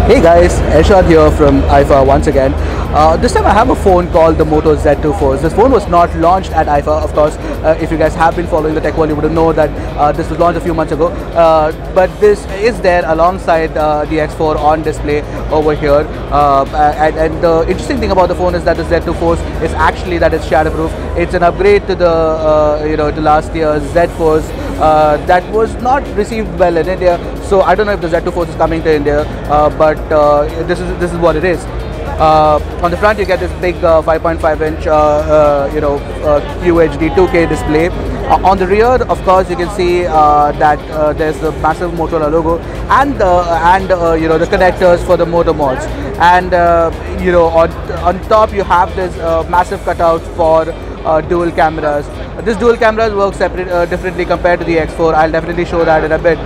Hey guys, Eshad here from IFA once again. This time I have a phone called the Moto Z2 Force. This phone was not launched at IFA, of course. If you guys have been following the tech world, you would know that this was launched a few months ago. But this is there alongside the X4 on display over here. And the interesting thing about the phone is that the Z2 Force is actually that it's shatterproof. It's an upgrade to the to last year's Z Force. That was not received well in India, so I don't know if the Z2 Force is coming to India, but this is what it is. On the front you get this big 5.5-inch QHD 2K display. On the rear, of course, you can see that there's the massive Motorola logo and the connectors for the motor mods. And on top you have this massive cutout for dual cameras. This dual cameras work differently compared to the X4. I'll definitely show that in a bit.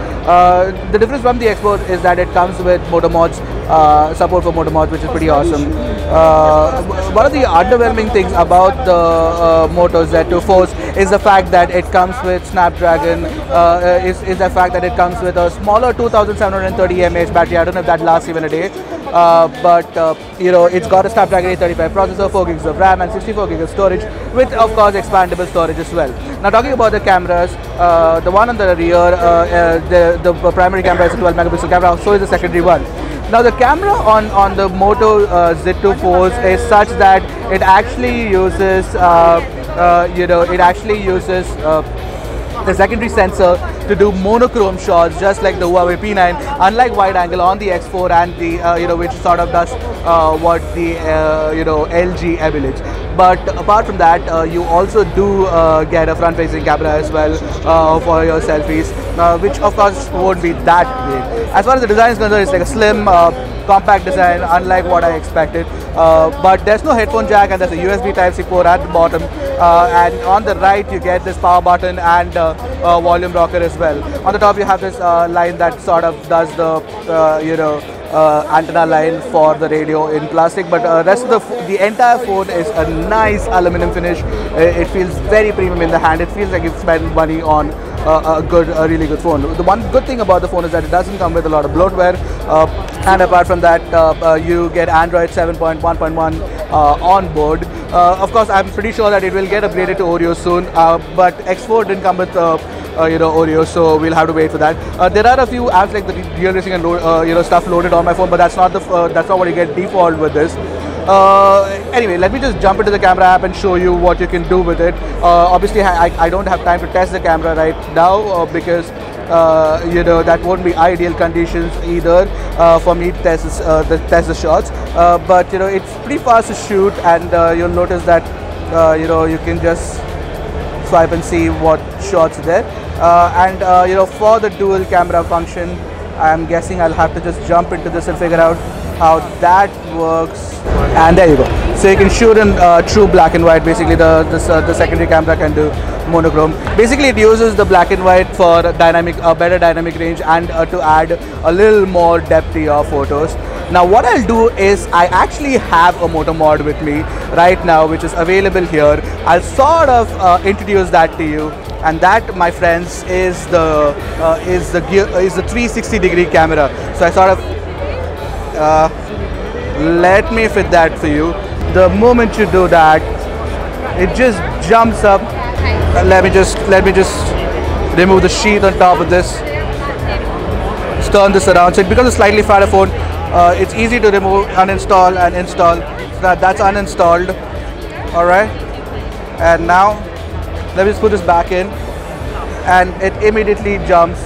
The difference from the X4 is that it comes with motor mods, support for motor mods, which is pretty awesome. One of the underwhelming things about the Moto Z2 Force is the fact that it comes with Snapdragon, is the fact that it comes with a smaller 2730 mAh battery. I don't know if that lasts even a day. But it's got a Snapdragon 835 processor, 4 gigs of RAM and 64 gigs of storage, with of course expandable storage as well. Now talking about the cameras, the one on the rear, the primary camera is a 12 megapixel camera, so is the secondary one. Now the camera on the Moto Z2 Force is such that it actually uses the secondary sensor to do monochrome shots, just like the Huawei P9, unlike wide angle on the X4 and the which sort of does what the LG emulates. But apart from that, you also do get a front-facing camera as well for your selfies, which of course won't be that great. As far as the design is concerned, it's like a slim, compact design, unlike what I expected. But there's no headphone jack, and there's a USB Type-C port at the bottom. And on the right, you get this power button and volume rocker as well. On the top, you have this line that sort of does the antenna line for the radio in plastic, but rest of the entire phone is a nice aluminum finish. It feels very premium in the hand. It feels like you've spent money on a really good phone. The one good thing about the phone is that it doesn't come with a lot of bloatware, and apart from that, you get Android 7.1.1 on board. Of course, I'm pretty sure that it will get upgraded to Oreo soon, but X4 didn't come with Oreo, so we'll have to wait for that. There are a few apps like the real racing and stuff loaded on my phone, but that's not what you get default with this. Anyway, let me just jump into the camera app and show you what you can do with it. Obviously, I don't have time to test the camera right now because that won't be ideal conditions either for me to test the shots. But it's pretty fast to shoot, and you'll notice that you can just swipe and see what shots are there. For the dual camera function, I'm guessing I'll have to just jump into this and figure out how that works. And there you go. So you can shoot in true black and white. Basically, the secondary camera can do monochrome. Basically, it uses the black and white for better dynamic range and to add a little more depth to your photos. Now what I'll do is I actually have a motor mod with me right now, which is available here. I'll sort of introduce that to you, and that, my friends, is the 360-degree camera. So I sort of let me fit that for you. The moment you do that, it just jumps up. Let me just remove the sheath on top of this. Just turn this around. So it becomes a slightly fatter phone. It's easy to remove, uninstall and install. So that's uninstalled. All right. And now let me just put this back in, and it immediately jumps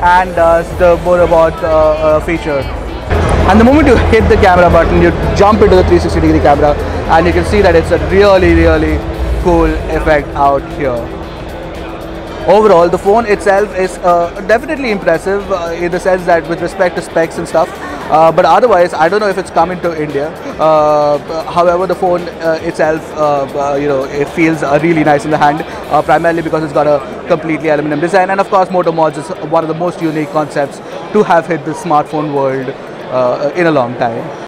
and does the motor mod feature. And the moment you hit the camera button, you jump into the 360-degree camera, and you can see that it's a really, really cool effect out here. Overall, the phone itself is definitely impressive in the sense that with respect to specs and stuff, but otherwise I don't know if it's coming to India. However, the phone itself, it feels really nice in the hand, primarily because it's got a completely aluminum design, and of course motor mods is one of the most unique concepts to have hit the smartphone world in a long time.